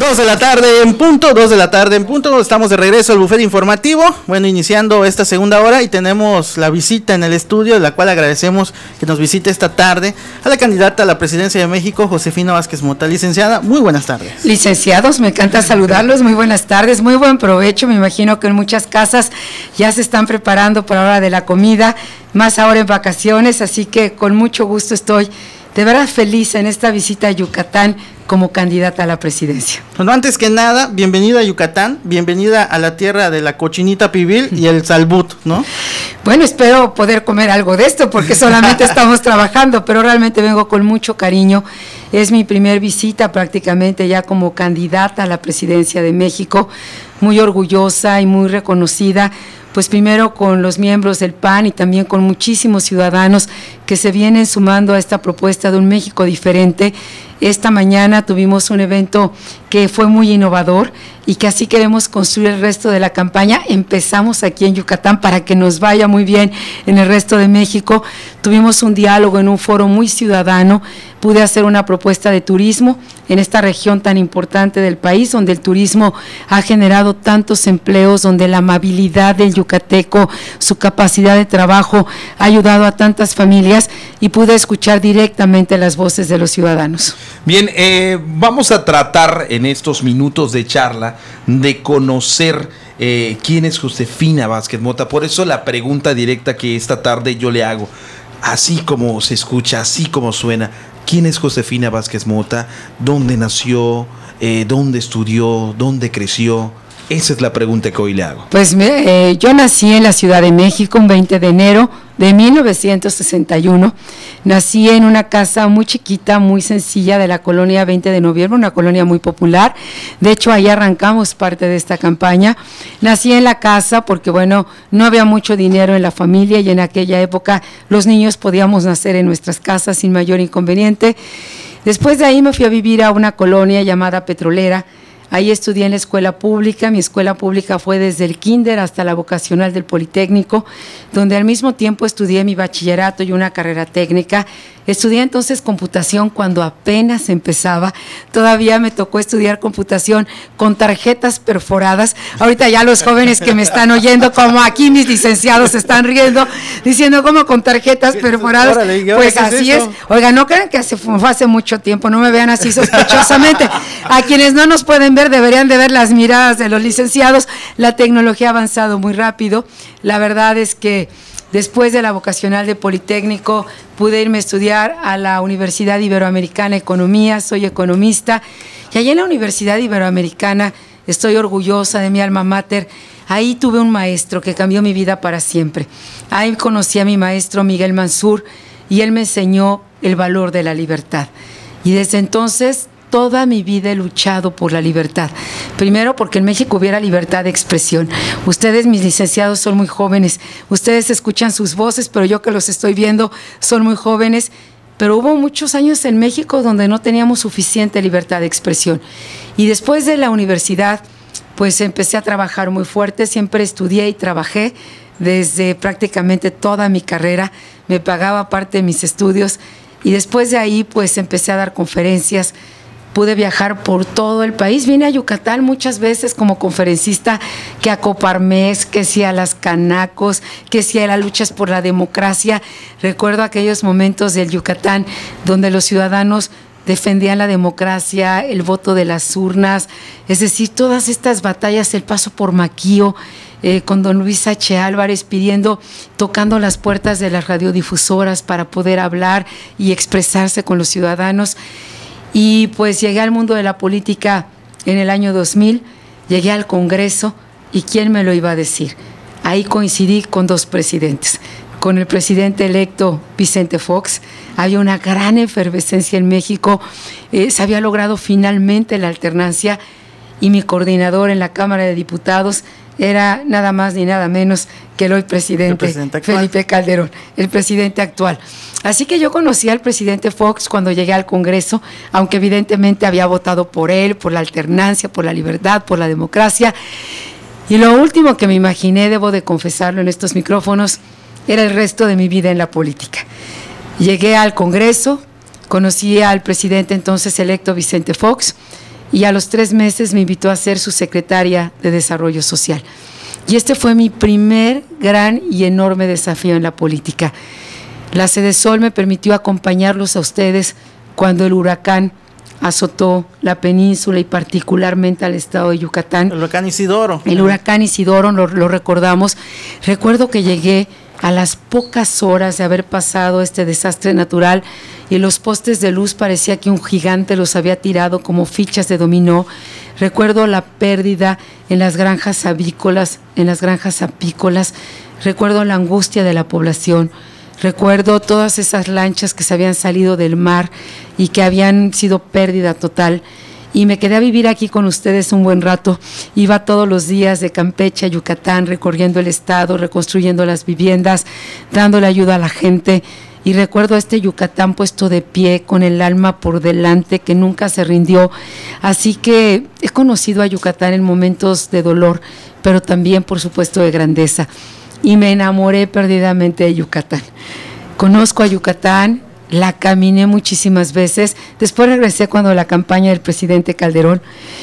2 de la tarde en punto, 2 de la tarde en punto, estamos de regreso al bufete informativo, bueno, iniciando esta segunda hora y tenemos la visita en el estudio, de la cual agradecemos que nos visite esta tarde a la candidata a la presidencia de México, Josefina Vázquez Mota. Licenciada, muy buenas tardes. Licenciados, me encanta saludarlos, muy buenas tardes, muy buen provecho, me imagino que en muchas casas ya se están preparando para la hora de la comida, más ahora en vacaciones, así que con mucho gusto estoy de verdad feliz en esta visita a Yucatán como candidata a la presidencia. Bueno, antes que nada, bienvenida a Yucatán, bienvenida a la tierra de la cochinita pibil y el salbut, ¿no? Bueno, espero poder comer algo de esto porque solamente estamos trabajando, pero realmente vengo con mucho cariño. Es mi primer visita prácticamente ya como candidata a la presidencia de México, muy orgullosa y muy reconocida, pues primero con los miembros del PAN y también con muchísimos ciudadanos que se vienen sumando a esta propuesta de un México diferente. Esta mañana tuvimos un evento que fue muy innovador y que así queremos construir el resto de la campaña. Empezamos aquí en Yucatán para que nos vaya muy bien en el resto de México. Tuvimos un diálogo en un foro muy ciudadano, pude hacer una propuesta de turismo en esta región tan importante del país, donde el turismo ha generado tantos empleos, donde la amabilidad del yucateco, su capacidad de trabajo ha ayudado a tantas familias y pude escuchar directamente las voces de los ciudadanos. Bien, vamos a tratar en estos minutos de charla de conocer quién es Josefina Vázquez Mota. Por eso la pregunta directa que esta tarde yo le hago, así como se escucha, así como suena, ¿quién es Josefina Vázquez Mota? ¿Dónde nació? ¿Dónde estudió? ¿Dónde creció? Esa es la pregunta que hoy le hago. Pues yo nací en la Ciudad de México un 20 de enero de 1961. Nací en una casa muy chiquita, muy sencilla de la colonia 20 de noviembre, una colonia muy popular. De hecho, ahí arrancamos parte de esta campaña. Nací en la casa porque, bueno, no había mucho dinero en la familia y en aquella época los niños podíamos nacer en nuestras casas sin mayor inconveniente. Después de ahí me fui a vivir a una colonia llamada Petrolera. Ahí estudié en la escuela pública, mi escuela pública fue desde el kinder hasta la vocacional del Politécnico, donde al mismo tiempo estudié mi bachillerato y una carrera técnica. Estudié entonces computación cuando apenas empezaba, todavía me tocó estudiar computación con tarjetas perforadas. Ahorita ya los jóvenes que me están oyendo, como aquí mis licenciados se están riendo, diciendo como con tarjetas perforadas, pues así es. Oiga, no crean que fue hace mucho tiempo, no me vean así sospechosamente. A quienes no nos pueden ver, deberían de ver las miradas de los licenciados. La tecnología ha avanzado muy rápido, la verdad es que después de la vocacional de Politécnico pude irme a estudiar a la Universidad Iberoamericana Economía, soy economista, y allí en la Universidad Iberoamericana estoy orgullosa de mi alma mater. Ahí tuve un maestro que cambió mi vida para siempre. Ahí conocí a mi maestro Miguel Mansur y él me enseñó el valor de la libertad. Y desde entonces toda mi vida he luchado por la libertad. Primero, porque en México hubiera libertad de expresión. Ustedes, mis licenciados, son muy jóvenes. Ustedes escuchan sus voces, pero yo que los estoy viendo, son muy jóvenes. Pero hubo muchos años en México donde no teníamos suficiente libertad de expresión. Y después de la universidad, pues empecé a trabajar muy fuerte. Siempre estudié y trabajé desde prácticamente toda mi carrera. Me pagaba parte de mis estudios. Y después de ahí, pues empecé a dar conferencias. Pude viajar por todo el país, vine a Yucatán muchas veces como conferencista, que a Coparmex, que sí a las Canacos, que sí a las luchas por la democracia. Recuerdo aquellos momentos del Yucatán donde los ciudadanos defendían la democracia, el voto de las urnas, es decir, todas estas batallas, el paso por Maquío, con don Luis H. Álvarez tocando las puertas de las radiodifusoras para poder hablar y expresarse con los ciudadanos. Y pues llegué al mundo de la política en el año 2000, llegué al Congreso y ¿quién me lo iba a decir? Ahí coincidí con dos presidentes, con el presidente electo Vicente Fox. Había una gran efervescencia en México, se había logrado finalmente la alternancia y mi coordinador en la Cámara de Diputados era nada más ni nada menos que el hoy presidente Felipe Calderón, el presidente actual. Así que yo conocí al presidente Fox cuando llegué al Congreso, aunque evidentemente había votado por él, por la alternancia, por la libertad, por la democracia. Y lo último que me imaginé, debo de confesarlo en estos micrófonos, era el resto de mi vida en la política. Llegué al Congreso, conocí al presidente entonces electo Vicente Fox, y a los 3 meses me invitó a ser su secretaria de Desarrollo Social. Y este fue mi primer gran y enorme desafío en la política. La Sedesol me permitió acompañarlos a ustedes cuando el huracán azotó la península y particularmente al estado de Yucatán. El huracán Isidoro. El huracán Isidoro, lo recordamos. Recuerdo que llegué a las pocas horas de haber pasado este desastre natural y los postes de luz parecía que un gigante los había tirado como fichas de dominó. Recuerdo la pérdida en las granjas avícolas, en las granjas apícolas. Recuerdo la angustia de la población. Recuerdo todas esas lanchas que se habían salido del mar y que habían sido pérdida total. Y me quedé a vivir aquí con ustedes un buen rato. Iba todos los días de Campeche a Yucatán, recorriendo el estado, reconstruyendo las viviendas, dándole ayuda a la gente. Y recuerdo a este Yucatán puesto de pie, con el alma por delante, que nunca se rindió. Así que he conocido a Yucatán en momentos de dolor, pero también, por supuesto, de grandeza. Y me enamoré perdidamente de Yucatán. Conozco a Yucatán, la caminé muchísimas veces, después regresé cuando la campaña del presidente Calderón,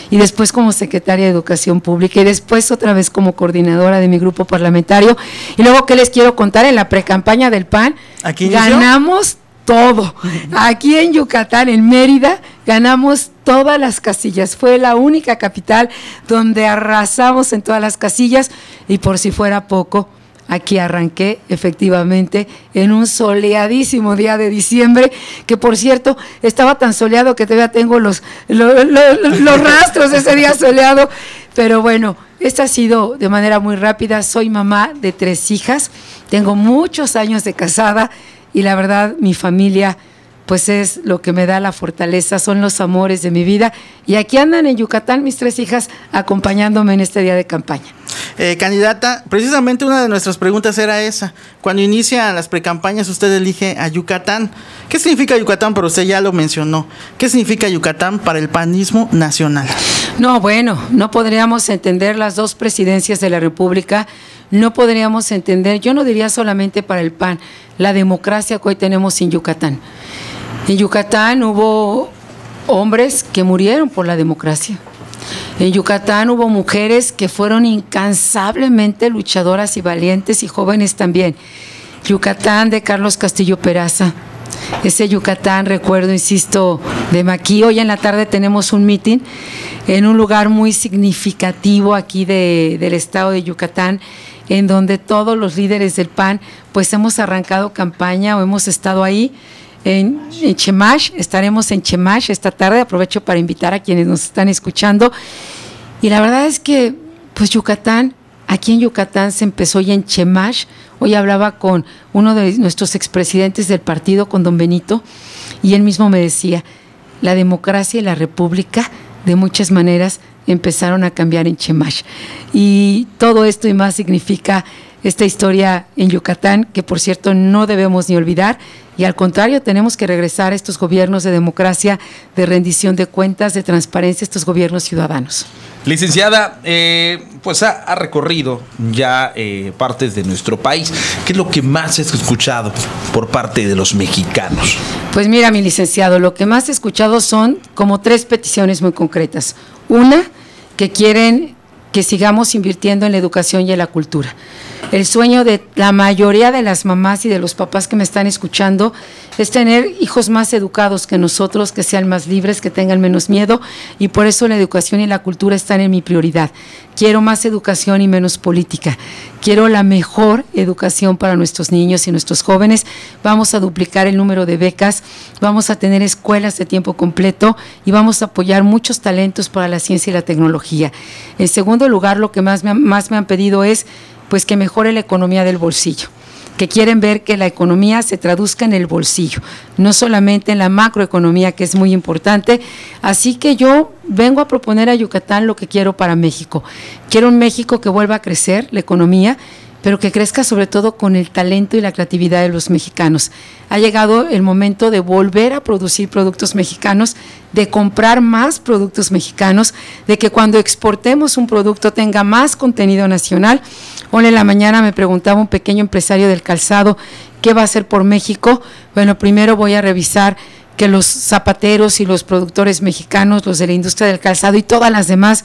y después como secretaria de Educación Pública, y después otra vez como coordinadora de mi grupo parlamentario. Y luego, ¿qué les quiero contar? En la precampaña del PAN, ganamos todo. Aquí en Yucatán, en Mérida, ganamos todas las casillas. Fue la única capital donde arrasamos en todas las casillas, y por si fuera poco, aquí arranqué efectivamente en un soleadísimo día de diciembre, que por cierto estaba tan soleado que todavía tengo los rastros de ese día soleado. Pero bueno, esta ha sido de manera muy rápida. Soy mamá de 3 hijas, tengo muchos años de casada y la verdad mi familia pues es lo que me da la fortaleza, son los amores de mi vida, y aquí andan en Yucatán mis 3 hijas acompañándome en este día de campaña. Candidata, precisamente una de nuestras preguntas era esa. Cuando inician las precampañas, usted elige a Yucatán. ¿Qué significa Yucatán? Pero usted ya lo mencionó. ¿Qué significa Yucatán para el panismo nacional? No, bueno, no podríamos entender las 2 presidencias de la República, no podríamos entender, yo no diría solamente para el PAN, la democracia que hoy tenemos en Yucatán. En Yucatán hubo hombres que murieron por la democracia. En Yucatán hubo mujeres que fueron incansablemente luchadoras y valientes, y jóvenes también. Yucatán de Carlos Castillo Peraza. Ese Yucatán, recuerdo, insisto, de Maquis. Hoy en la tarde tenemos un meeting en un lugar muy significativo aquí del estado de Yucatán, en donde todos los líderes del PAN pues hemos arrancado campaña o hemos estado ahí. En Chemash, estaremos en Chemash esta tarde, aprovecho para invitar a quienes nos están escuchando. Y la verdad es que pues Yucatán, aquí en Yucatán se empezó, y en Chemash, hoy hablaba con uno de nuestros expresidentes del partido, con don Benito, y él mismo me decía, la democracia y la república de muchas maneras empezaron a cambiar en Chemash, y todo esto y más significa esta historia en Yucatán, que por cierto no debemos ni olvidar, y al contrario tenemos que regresar a estos gobiernos de democracia, de rendición de cuentas, de transparencia, estos gobiernos ciudadanos. Licenciada, pues ha recorrido ya partes de nuestro país. ¿Qué es lo que más has escuchado por parte de los mexicanos? Pues mira, mi licenciado, lo que más he escuchado son como 3 peticiones muy concretas. Una, que quieren que sigamos invirtiendo en la educación y en la cultura. El sueño de la mayoría de las mamás y de los papás que me están escuchando es tener hijos más educados que nosotros, que sean más libres, que tengan menos miedo, y por eso la educación y la cultura están en mi prioridad. Quiero más educación y menos política. Quiero la mejor educación para nuestros niños y nuestros jóvenes. Vamos a duplicar el número de becas, vamos a tener escuelas de tiempo completo y vamos a apoyar muchos talentos para la ciencia y la tecnología. En segundo lugar, lo que más me han pedido es pues que mejore la economía del bolsillo, que quieren ver que la economía se traduzca en el bolsillo, no solamente en la macroeconomía, que es muy importante. Así que yo vengo a proponer a Yucatán lo que quiero para México. Quiero un México que vuelva a crecer la economía, pero que crezca sobre todo con el talento y la creatividad de los mexicanos. Ha llegado el momento de volver a producir productos mexicanos, de comprar más productos mexicanos, de que cuando exportemos un producto tenga más contenido nacional. Hoy en la mañana me preguntaba un pequeño empresario del calzado, ¿qué va a hacer por México? Bueno, primero voy a revisar que los zapateros y los productores mexicanos, los de la industria del calzado y todas las demás,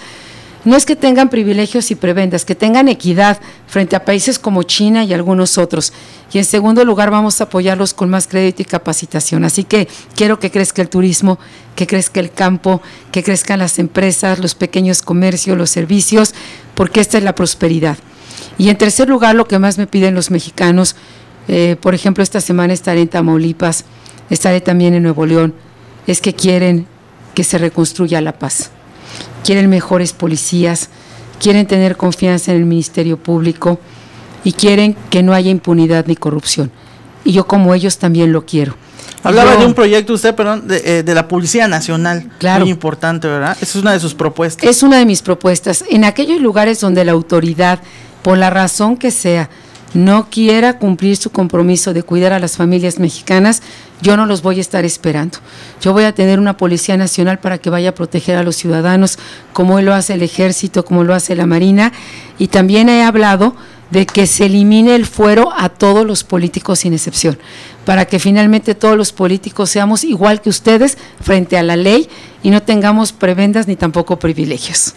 no es que tengan privilegios y prebendas, que tengan equidad frente a países como China y algunos otros. Y en segundo lugar, vamos a apoyarlos con más crédito y capacitación. Así que quiero que crezca el turismo, que crezca el campo, que crezcan las empresas, los pequeños comercios, los servicios, porque esta es la prosperidad. Y en tercer lugar, lo que más me piden los mexicanos, por ejemplo, esta semana estaré en Tamaulipas, estaré también en Nuevo León, es que quieren que se reconstruya la paz. Quieren mejores policías, quieren tener confianza en el Ministerio Público y quieren que no haya impunidad ni corrupción. Y yo como ellos también lo quiero. Hablaba de un proyecto usted, perdón, de la Policía Nacional. Claro. Muy importante, ¿verdad? Esa es una de sus propuestas. Es una de mis propuestas. En aquellos lugares donde la autoridad, por la razón que sea, no quiera cumplir su compromiso de cuidar a las familias mexicanas, yo no los voy a estar esperando. Yo voy a tener una Policía Nacional para que vaya a proteger a los ciudadanos, como lo hace el Ejército, como lo hace la Marina, y también he hablado de que se elimine el fuero a todos los políticos sin excepción, para que finalmente todos los políticos seamos igual que ustedes frente a la ley y no tengamos prebendas ni tampoco privilegios.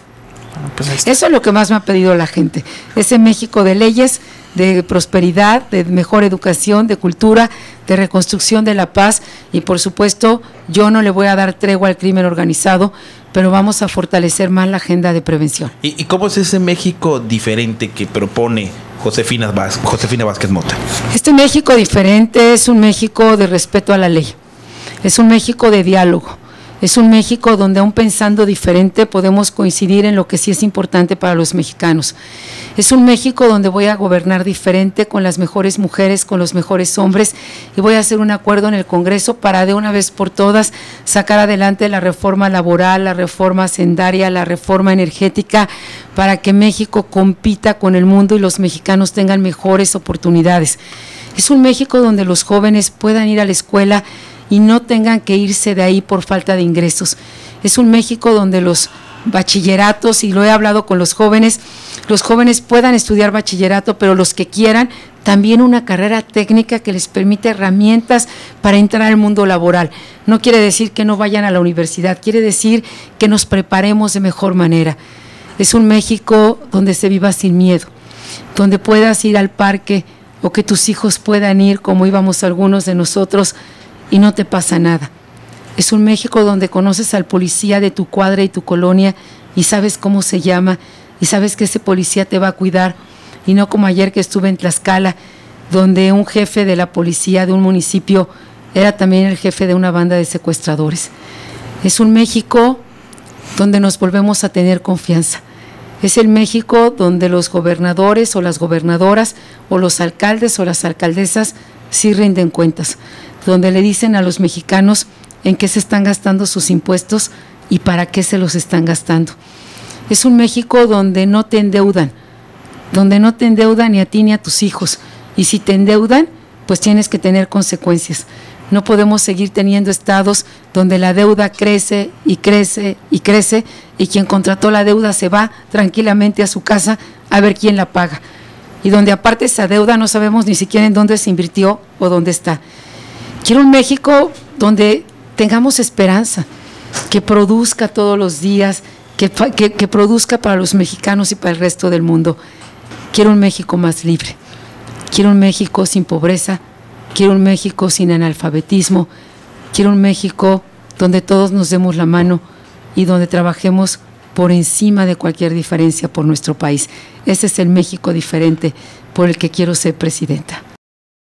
Pues eso es lo que más me ha pedido la gente, ese México de leyes, de prosperidad, de mejor educación, de cultura, de reconstrucción de la paz y por supuesto yo no le voy a dar tregua al crimen organizado, pero vamos a fortalecer más la agenda de prevención. ¿Y cómo es ese México diferente que propone Josefina Vázquez Mota? Este México diferente es un México de respeto a la ley, es un México de diálogo. Es un México donde aún pensando diferente podemos coincidir en lo que sí es importante para los mexicanos. Es un México donde voy a gobernar diferente con las mejores mujeres, con los mejores hombres y voy a hacer un acuerdo en el Congreso para de una vez por todas sacar adelante la reforma laboral, la reforma hacendaria, la reforma energética para que México compita con el mundo y los mexicanos tengan mejores oportunidades. Es un México donde los jóvenes puedan ir a la escuela y no tengan que irse de ahí por falta de ingresos. Es un México donde los bachilleratos, y lo he hablado con los jóvenes puedan estudiar bachillerato, pero los que quieran, también una carrera técnica que les permite herramientas para entrar al mundo laboral. No quiere decir que no vayan a la universidad, quiere decir que nos preparemos de mejor manera. Es un México donde se viva sin miedo, donde puedas ir al parque o que tus hijos puedan ir como íbamos algunos de nosotros y no te pasa nada. Es un México donde conoces al policía de tu cuadra y tu colonia y sabes cómo se llama y sabes que ese policía te va a cuidar y no como ayer que estuve en Tlaxcala, donde un jefe de la policía de un municipio era también el jefe de una banda de secuestradores. Es un México donde nos volvemos a tener confianza. Es el México donde los gobernadores o las gobernadoras o los alcaldes o las alcaldesas sí rinden cuentas, donde le dicen a los mexicanos en qué se están gastando sus impuestos y para qué se los están gastando. Es un México donde no te endeudan ni a ti ni a tus hijos, y si te endeudan, pues tienes que tener consecuencias. No podemos seguir teniendo estados donde la deuda crece y crece y crece, y quien contrató la deuda se va tranquilamente a su casa a ver quién la paga, y donde aparte esa deuda no sabemos ni siquiera en dónde se invirtió o dónde está. Quiero un México donde tengamos esperanza, que produzca todos los días, que produzca para los mexicanos y para el resto del mundo. Quiero un México más libre, quiero un México sin pobreza, quiero un México sin analfabetismo, quiero un México donde todos nos demos la mano y donde trabajemos por encima de cualquier diferencia por nuestro país. Ese es el México diferente por el que quiero ser presidenta.